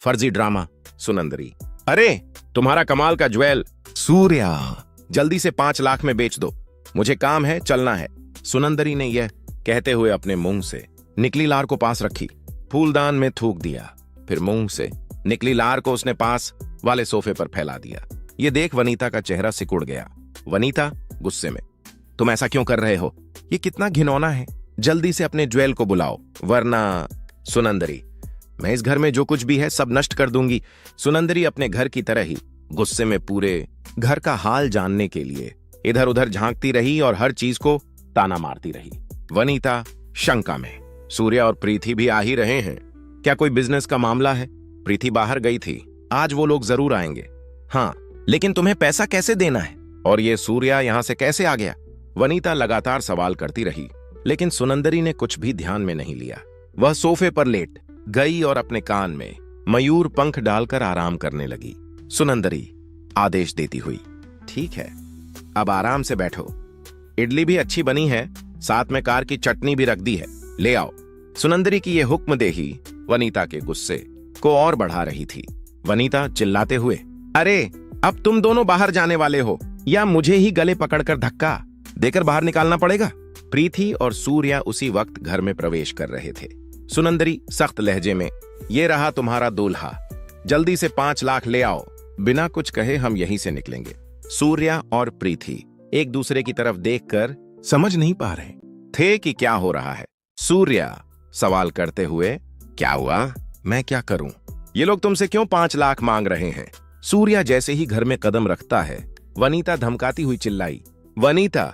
फर्जी ड्रामा। सुनंदरी, अरे तुम्हारा कमाल का ज्वेल। सूर्या, जल्दी से 5 लाख में बेच दो, मुझे काम है, चलना है। सुनंदरी ने यह कहते हुए अपने मुंह से निकली लार को पास रखी, फूलदान में थूक दिया, फिर मुंह से निकली लार को उसने पास वाले सोफे पर फैला दिया। ये देख वनीता का चेहरा सिकुड़ गया। वनीता गुस्से में, तुम ऐसा क्यों कर रहे हो? ये कितना घिनौना है, जल्दी से अपने ज्वेल को बुलाओ वरना। सुनंदरी, मैं इस घर में जो कुछ भी है सब नष्ट कर दूंगी। सुनंदरी अपने घर की तरह ही गुस्से में पूरे घर का हाल जानने के लिए इधर उधर झांकती रही और हर चीज को ताना मारती रही। वनीता शंका में, सूर्या और प्रीति भी आ ही रहे हैं, क्या कोई बिजनेस का मामला है? प्रीति बाहर गई थी, आज वो लोग जरूर आएंगे। हाँ, लेकिन तुम्हें पैसा कैसे देना है? और ये सूर्या यहां से कैसे आ गया? वनीता लगातार सवाल करती रही, लेकिन सुनंदरी ने कुछ भी ध्यान में नहीं लिया। वह सोफे पर लेट गई और अपने कान में मयूर पंख डालकर आराम करने लगी। सुनंदरी आदेश देती हुई, ठीक है, अब आराम से बैठो। इडली भी अच्छी बनी है, साथ में कार की चटनी भी रख दी है, ले आओ। सुनंदरी की यह हुक्मदेही वनीता के गुस्से को और बढ़ा रही थी। वनीता चिल्लाते हुए, अरे अब तुम दोनों बाहर जाने वाले हो या मुझे ही गले पकड़कर धक्का देकर बाहर निकालना पड़ेगा? प्रीति और सूर्या उसी वक्त घर में प्रवेश कर रहे थे। सुनंदरी सख्त लहजे में, ये रहा तुम्हारा दूल्हा, जल्दी से 5 लाख ले आओ, बिना कुछ कहे हम यहीं से निकलेंगे। सूर्या और प्रीति एक दूसरे की तरफ देखकर समझ नहीं पा रहे थे कि क्या हो रहा है। सूर्या सवाल करते हुए, क्या हुआ? मैं क्या करूं? ये लोग तुमसे क्यों 5 लाख मांग रहे हैं? सूर्या जैसे ही घर में कदम रखता है, वनीता धमकाती हुई चिल्लाई। वनीता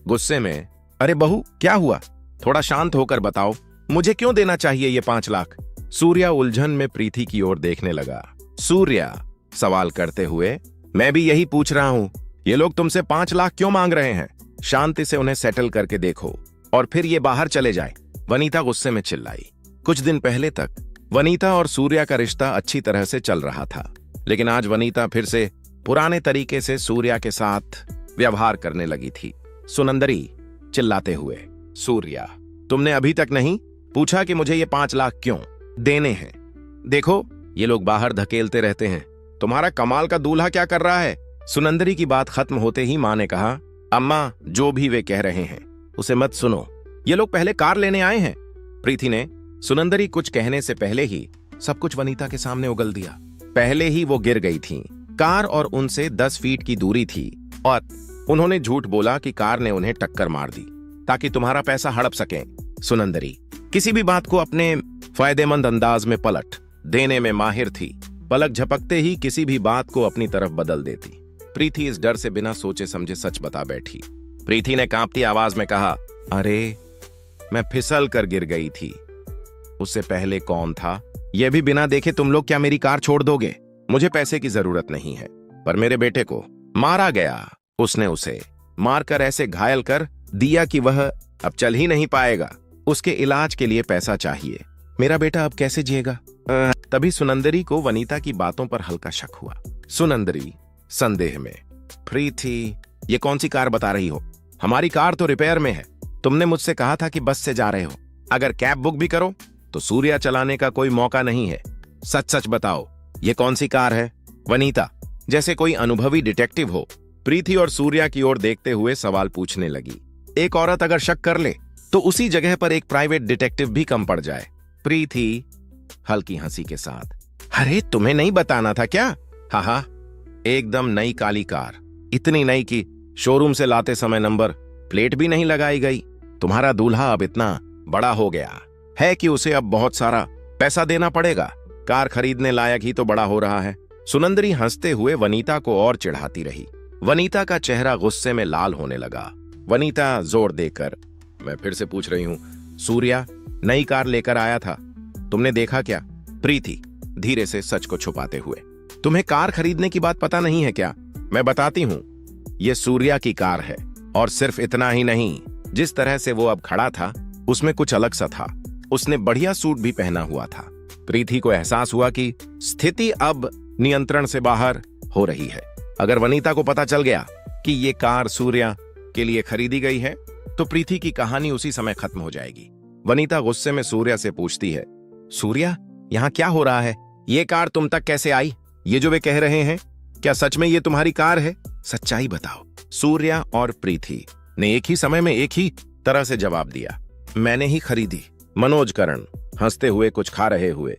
गुस्से में, अरे बहू क्या हुआ? थोड़ा शांत होकर बताओ, मुझे क्यों देना चाहिए ये 5 लाख? सूर्या उलझन में प्रीति की ओर देखने लगा। सूर्या सवाल करते हुए, मैं भी यही पूछ रहा हूं, ये लोग तुमसे 5 लाख क्यों मांग रहे हैं? शांति से उन्हें सेटल करके देखो और फिर ये बाहर चले जाए। वनीता गुस्से में चिल्लाई। कुछ दिन पहले तक वनीता और सूर्या का रिश्ता अच्छी तरह से चल रहा था, लेकिन आज वनीता फिर से पुराने तरीके से सूर्या के साथ व्यवहार करने लगी थी। सुनंदरी चिल्लाते हुए, सूर्या, तुमने अभी तक नहीं पूछा कि मुझे ये 5 लाख क्यों देने हैं? देखो ये लोग बाहर धकेलते रहते हैं, तुम्हारा कमाल का दूल्हा क्या कर रहा है? सुनंदरी की बात खत्म होते ही मां ने कहा, अम्मा जो भी वे कह रहे हैं उसे मत सुनो, ये लोग पहले कार लेने आए हैं। प्रीति ने सुनंदरी कुछ कहने से पहले ही सब कुछ वनीता के सामने उगल दिया। पहले ही वो गिर गई थी, कार और उनसे 10 फीट की दूरी थी और उन्होंने झूठ बोला कि कार ने उन्हें टक्कर मार दी ताकि तुम्हारा पैसा हड़प सके। सुनंदरी किसी भी बात को अपने फायदेमंद अंदाज में पलट देने में माहिर थी, पलक झपकते ही किसी भी बात को अपनी तरफ बदल देती। प्रीति इस डर से बिना सोचे समझे सच बता बैठी। प्रीति ने कांपती आवाज में कहा, अरे मैं फिसल कर गिर गई थी, उससे पहले कौन था? यह भी बिना देखे तुम लोग क्या मेरी कार छोड़ दोगे? मुझे पैसे की जरूरत नहीं है, पर मेरे बेटे को मारा गया, उसने उसे मारकर ऐसे घायल कर दिया कि वह अब चल ही नहीं पाएगा, उसके इलाज के लिए पैसा चाहिए, मेरा बेटा अब कैसे जिएगा? तभी सुनंदरी को वनीता की बातों पर हल्का शक हुआ। सुनंदरी संदेह में, प्रीति ये कौन सी कार बता रही हो? हमारी कार तो रिपेयर में है, तुमने मुझसे कहा था कि बस से जा रहे हो, अगर कैब बुक भी करो तो सूर्या चलाने का कोई मौका नहीं है, सच सच बताओ ये कौन सी कार है? वनीता जैसे कोई अनुभवी डिटेक्टिव हो, प्रीति और सूर्या की ओर देखते हुए सवाल पूछने लगी। एक औरत अगर शक कर ले तो उसी जगह पर एक प्राइवेट डिटेक्टिव भी कम पड़ जाए। प्रीति हल्की हंसी के साथ, अरे तुम्हें नहीं बताना था क्या? हाँ, एकदम नई काली कार, इतनी नई कि शोरूम से लाते समय नंबर प्लेट भी नहीं लगाई गई। तुम्हारा दूल्हा अब इतना बड़ा हो गया है कि उसे अब बहुत सारा पैसा देना पड़ेगा, कार खरीदने लायक ही तो बड़ा हो रहा है। सुनंदरी हंसते हुए वनीता को और चिढ़ाती रही। वनीता का चेहरा गुस्से में लाल होने लगा। वनीता जोर देकर, मैं फिर से पूछ रही हूं, सूर्या नई कार लेकर आया था, तुमने देखा क्या? प्रीति धीरे से सच को छुपाते हुए, तुम्हें कार खरीदने की बात पता नहीं है क्या? मैं बताती हूं, यह सूर्या की कार है, और सिर्फ इतना ही नहीं, जिस तरह से वो अब खड़ा था उसमें कुछ अलग सा था, उसने बढ़िया सूट भी पहना हुआ था। प्रीति को एहसास हुआ कि स्थिति अब नियंत्रण से बाहर हो रही है। अगर वनीता को पता चल गया कि ये कार सूर्या के लिए खरीदी गई है तो प्रीति की कहानी उसी समय खत्म हो जाएगी। वनीता गुस्से में सूर्या से पूछती है, सूर्या यहाँ क्या हो रहा है? ये कार तुम तक कैसे आई? ये जो वे कह रहे हैं, क्या सच में ये तुम्हारी कार है? सच्चाई बताओ। सूर्या और प्रीति ने एक ही समय में एक ही तरह से जवाब दिया। मैंने ही खरीदी। मनोज करण हंसते हुए कुछ खा रहे हुए।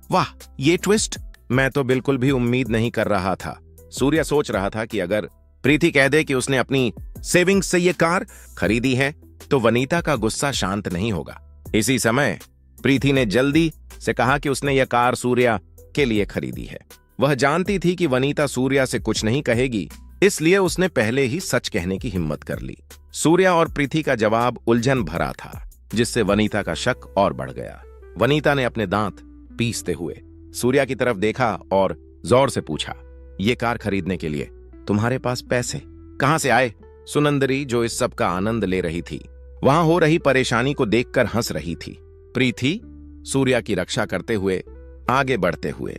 वाह, ये ट्विस्ट मैं तो बिल्कुल भी उम्मीद नहीं कर रहा था। सूर्या सोच रहा था कि अगर प्रीति कह दे कि उसने अपनी सेविंग्स से ये कार खरीदी है तो वनीता का गुस्सा शांत नहीं होगा। इसी समय प्रीति ने जल्दी से कहा कि उसने यह कार सूर्या के लिए खरीदी है। वह जानती थी कि वनीता सूर्या से कुछ नहीं कहेगी, इसलिए उसने पहले ही सच कहने की हिम्मत कर ली। सूर्या और प्रीति का जवाब उलझन भरा था, जिससे वनीता का शक और बढ़ गया। वनीता ने अपने दांत पीसते हुए सूर्या की तरफ देखा और जोर से पूछा, ये कार खरीदने के लिए तुम्हारे पास पैसे कहां से आए? सुनंदरी, जो इस सब का आनंद ले रही थी, वहां हो रही परेशानी को देखकर हंस रही थी। प्रीति सूर्या की रक्षा करते हुए आगे बढ़ते हुए,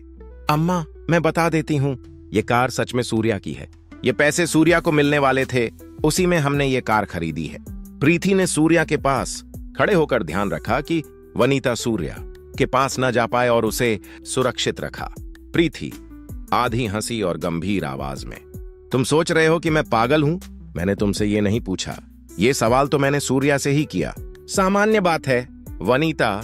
अम्मा मैं बता देती हूँ, ये कार सच में सूर्या की है। ये पैसे सूर्या को मिलने वाले थे, उसी में हमने ये कार खरीदी है। प्रीति ने सूर्या के पास खड़े होकर ध्यान रखा कि वनीता सूर्या के पास न जा पाए और उसे सुरक्षित रखा। प्रीति आधी हंसी और गंभीर आवाज में, तुम सोच रहे हो कि मैं पागल हूं? मैंने तुमसे ये नहीं पूछा। ये सवाल तो मैंने सूर्या से ही किया। सामान्य बात है। वनीता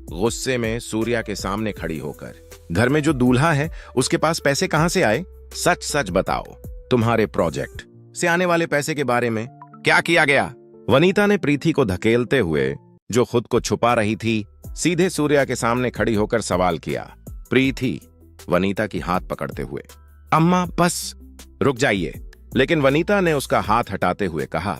गुस्से में सूर्या के सामने खड़ी होकर, घर में जो दूल्हा है उसके पास पैसे कहां से आए? सच सच बताओ, तुम्हारे प्रोजेक्ट से आने वाले पैसे के बारे में क्या किया गया? वनीता ने प्रीति को धकेलते हुए, जो खुद को छुपा रही थी, सीधे सूर्या के सामने खड़ी होकर सवाल किया। प्रीति वनीता की हाथ पकड़ते हुए, अम्मा बस रुक जाइए। लेकिन वनीता ने उसका हाथ हटाते हुए कहा,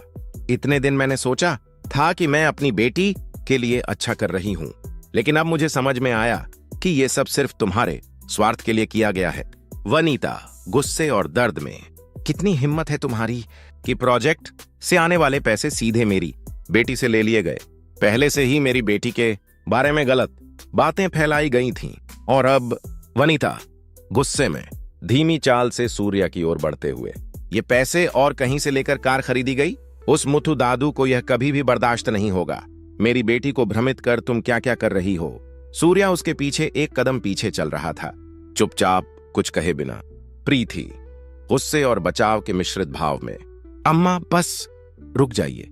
इतने दिन मैंने सोचा था कि मैं अपनी बेटी के लिए अच्छा कर रही हूं, लेकिन अब मुझे समझ में आया कि ये सब सिर्फ तुम्हारे स्वार्थ के लिए किया गया है। वनीता गुस्से और दर्द में, कितनी हिम्मत है तुम्हारी कि प्रोजेक्ट से आने वाले पैसे सीधे मेरी बेटी से ले लिए गए। पहले से ही मेरी बेटी के बारे में गलत बातें फैलाई गई थीं, और अब वनीता गुस्से में धीमी चाल से सूर्या की ओर बढ़ते हुए, ये पैसे और कहीं से लेकर कार खरीदी गई? उस मुथु दादू को यह कभी भी बर्दाश्त नहीं होगा। मेरी बेटी को भ्रमित कर तुम क्या क्या कर रही हो? सूर्या उसके पीछे एक कदम पीछे चल रहा था, चुपचाप कुछ कहे बिना। प्रीति गुस्से और बचाव के मिश्रित भाव में, अम्मा बस रुक जाइए।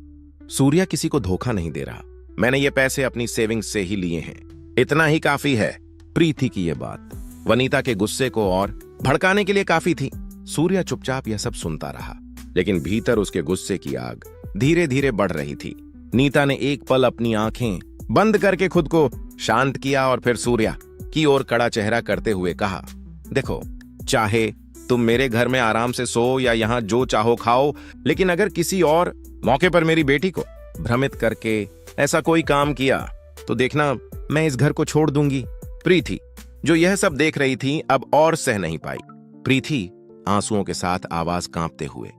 सूर्या किसी को धोखा नहीं दे रहा। मैंने ये पैसे अपनी सेविंग्स से ही लिए हैं, इतना ही काफी है। प्रीति की यह बात वनीता के गुस्से को और भड़काने के लिए काफी थी। सूर्या चुपचाप यह सब सुनता रहा, लेकिन भीतर उसके गुस्से की आग धीरे धीरे बढ़ रही थी। नीता ने एक पल अपनी आंखें बंद करके खुद को शांत किया और फिर सूर्या की ओर कड़ा चेहरा करते हुए कहा, देखो, चाहे तुम मेरे घर में आराम से सो या यहाँ जो चाहो खाओ, लेकिन अगर किसी और मौके पर मेरी बेटी को भ्रमित करके ऐसा कोई काम किया तो देखना मैं इस घर को छोड़ दूंगी। प्रीति, जो यह सब देख रही थी, अब और सह नहीं पाई। प्रीति आंसुओं के साथ आवाज कांपते हुए,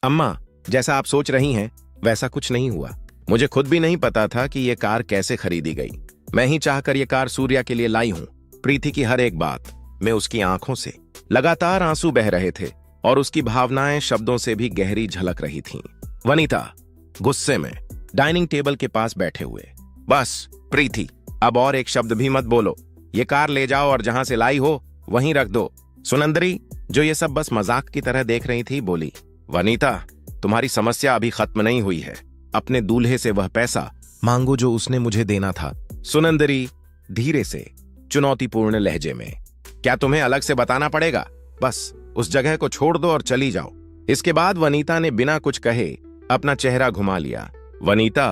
अम्मा जैसा आप सोच रही हैं वैसा कुछ नहीं हुआ। मुझे खुद भी नहीं पता था कि यह कार कैसे खरीदी गई। मैं ही चाहकर यह कार सूर्या के लिए लाई हूं। प्रीति की हर एक बात में उसकी आंखों से लगातार आंसू बह रहे थे और उसकी भावनाएं शब्दों से भी गहरी झलक रही थीं। वनीता गुस्से में डाइनिंग टेबल के पास बैठे हुए, बस प्रीति, अब और एक शब्द भी मत बोलो। ये कार ले जाओ और जहां से लाई हो वहीं रख दो। सुनंदरी, जो ये सब बस मजाक की तरह देख रही थी, बोली, वनीता तुम्हारी समस्या अभी खत्म नहीं हुई है। अपने दूल्हे से वह पैसा मांगो जो उसने मुझे देना था। सुनंदरी धीरे से चुनौतीपूर्ण लहजे में, क्या तुम्हें अलग से बताना पड़ेगा? बस उस जगह को छोड़ दो और चली जाओ। इसके बाद वनीता ने बिना कुछ कहे अपना चेहरा घुमा लिया। वनीता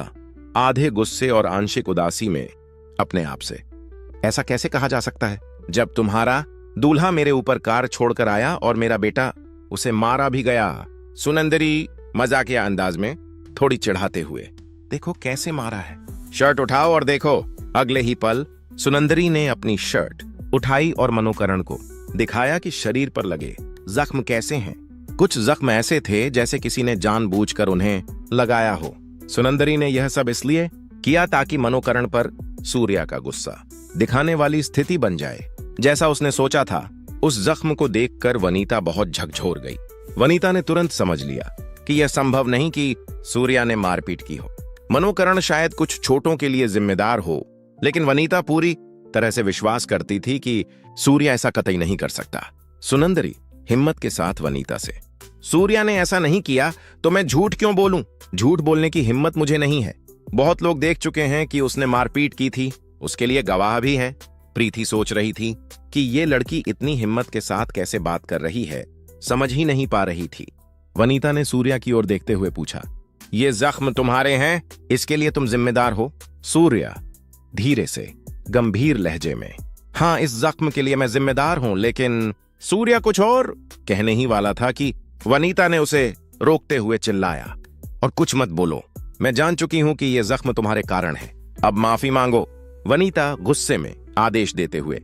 आधे गुस्से और आंशिक उदासी में अपने आप से, ऐसा कैसे कहा जा सकता है जब तुम्हारा दूल्हा मेरे ऊपर कार छोड़कर आया और मेरा बेटा उसे मारा भी गया। सुनंदरी मजाकिया अंदाज में थोड़ी चिढ़ाते हुए, देखो कैसे मारा है, शर्ट उठाओ और देखो। अगले ही पल सुनंदरी ने अपनी शर्ट उठाई और मनोकरण को दिखाया कि शरीर पर लगे जख्म कैसे हैं। कुछ जख्म ऐसे थे जैसे किसी ने जानबूझकर उन्हें लगाया हो। सुनंदरी ने यह सब इसलिए किया ताकि मनोकरण पर सूर्या का गुस्सा दिखाने वाली स्थिति बन जाए। जैसा उसने सोचा था, उस जख्म को देखकर वनीता बहुत झकझोर गई। वनीता ने तुरंत समझ लिया कि यह संभव नहीं कि सूर्या ने मारपीट की हो। मनोकरण शायद कुछ छोटों के लिए जिम्मेदार हो, लेकिन वनीता पूरी तरह से विश्वास करती थी कि सूर्या ऐसा कतई नहीं कर सकता। सुनंदरी हिम्मत के साथ वनीता से, सूर्या ने ऐसा नहीं किया तो मैं झूठ क्यों बोलूं? झूठ बोलने की हिम्मत मुझे नहीं है। बहुत लोग देख चुके हैं कि उसने मारपीट की थी, उसके लिए गवाह भी हैं। प्रीति सोच रही थी कि ये लड़की इतनी हिम्मत के साथ कैसे बात कर रही है, समझ ही नहीं पा रही थी। वनीता ने सूर्या की ओर देखते हुए पूछा, ये जख्म तुम्हारे हैं, इसके लिए तुम जिम्मेदार हो? सूर्या धीरे से गंभीर लहजे में, हाँ, इस जख्म के लिए मैं जिम्मेदार हूं, लेकिन सूर्या कुछ और कहने ही वाला था कि वनीता ने उसे रोकते हुए चिल्लाया, और कुछ मत बोलो, मैं जान चुकी हूं कि यह जख्म तुम्हारे कारण है, अब माफी मांगो। वनीता गुस्से में आदेश देते हुए,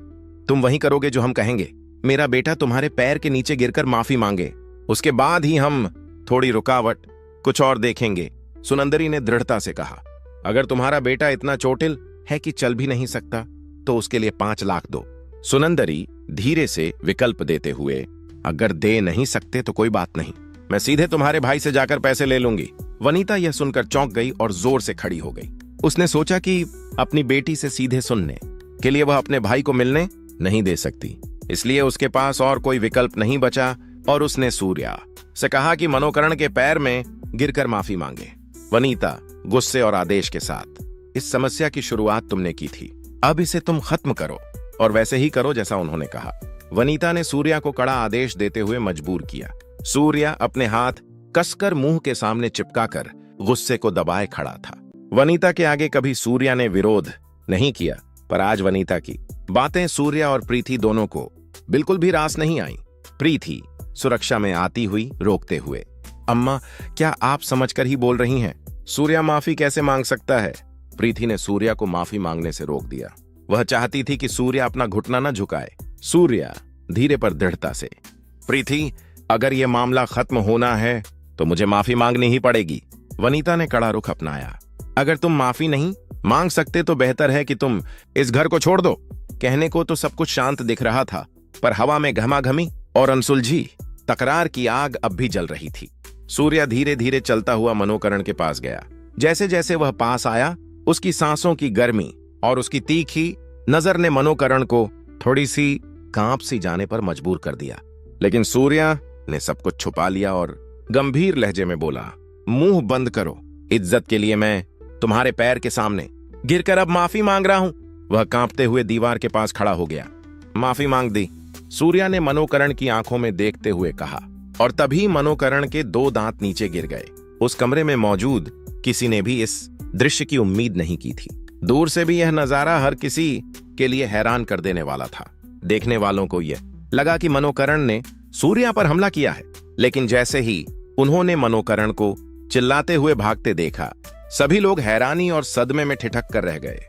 तुम वही करोगे जो हम कहेंगे। मेरा बेटा तुम्हारे पैर के नीचे गिरकर माफी मांगे, उसके बाद ही हम थोड़ी रुकावट कुछ और देखेंगे। सुनंदरी ने दृढ़ता से कहा, अगर तुम्हारा बेटा इतना चोटिल है कि चल भी नहीं सकता तो उसके लिए 5 लाख दो। सुनंदरी धीरे से विकल्प देते हुए, अगर दे नहीं सकते तो कोई बात नहीं, मैं सीधे तुम्हारे भाई से जाकर पैसे ले लूंगी। वनीता यह सुनकर चौंक गई और जोर से खड़ी हो गई। उसने सोचा कि अपनी बेटी से सीधे सुनने के लिए वह अपने भाई को मिलने नहीं दे सकती, इसलिए उसके पास और कोई विकल्प नहीं बचा और उसने सूर्या से कहा कि मनोकरण के पैर में गिरकर माफी मांगे। वनीता गुस्से और आदेश के साथ, इस समस्या की शुरुआत तुमने की थी, अब इसे तुम खत्म करो, और वैसे ही करो जैसा उन्होंने कहा। वनीता ने सूर्या को कड़ा आदेश देते हुए मजबूर किया। सूर्या अपने हाथ कसकर मुंह के सामने चिपकाकर गुस्से को दबाए खड़ा था। वनीता के आगे कभी सूर्या ने विरोध नहीं किया, पर आज वनीता की बातें सूर्या और प्रीति दोनों को बिल्कुल भी रास नहीं आई। प्रीति सुरक्षा में आती हुई रोकते हुए, अम्मा, क्या आप समझकर ही बोल रही हैं? सूर्या माफी कैसे मांग सकता है? प्रीति ने सूर्या को माफी मांगने से रोक दिया। वह चाहती थी कि सूर्या अपना घुटना न झुकाए। सूर्या धीरे पर दृढ़ता से, प्रीति, अगर यह मामला खत्म होना है तो मुझे माफी मांगनी ही पड़ेगी। वनीता ने कड़ा रुख अपनाया, अगर तुम माफी नहीं मांग सकते तो बेहतर है कि तुम इस घर को छोड़ दो। कहने को तो सब कुछ शांत दिख रहा था, पर हवा में घमाघमी और अनसुलझी तकरार की आग अब भी जल रही थी। सूर्या धीरे धीरे चलता हुआ मनोकरण के पास गया। जैसे जैसे वह पास आया, उसकी सांसों की गर्मी और उसकी तीखी नजर ने मनोकरण को थोड़ी सी कांप सी जाने पर मजबूर कर दिया। लेकिन सूर्या ने सब कुछ छुपा लिया और गंभीर लहजे में बोला, मुंह बंद करो, इज्जत के लिए मैं तुम्हारे पैर के सामने गिरकर अब माफी मांग रहा हूं। वह कांपते हुए दीवार के पास खड़ा हो गया। माफी मांग दी, सूर्या ने मनोकरण की आंखों में देखते हुए कहा, और तभी मनोकरण के 2 दांत नीचे गिर गए। उस कमरे में मौजूद किसी ने भी इस दृश्य की उम्मीद नहीं की थी। दूर से भी यह नजारा हर किसी के लिए हैरान कर देने वाला था। देखने वालों को यह लगा कि मनोकरण ने सूर्या पर हमला किया है, लेकिन जैसे ही उन्होंने मनोकरण को चिल्लाते हुए भागते देखा, सभी लोग हैरानी और सदमे में ठिठक कर रह गए।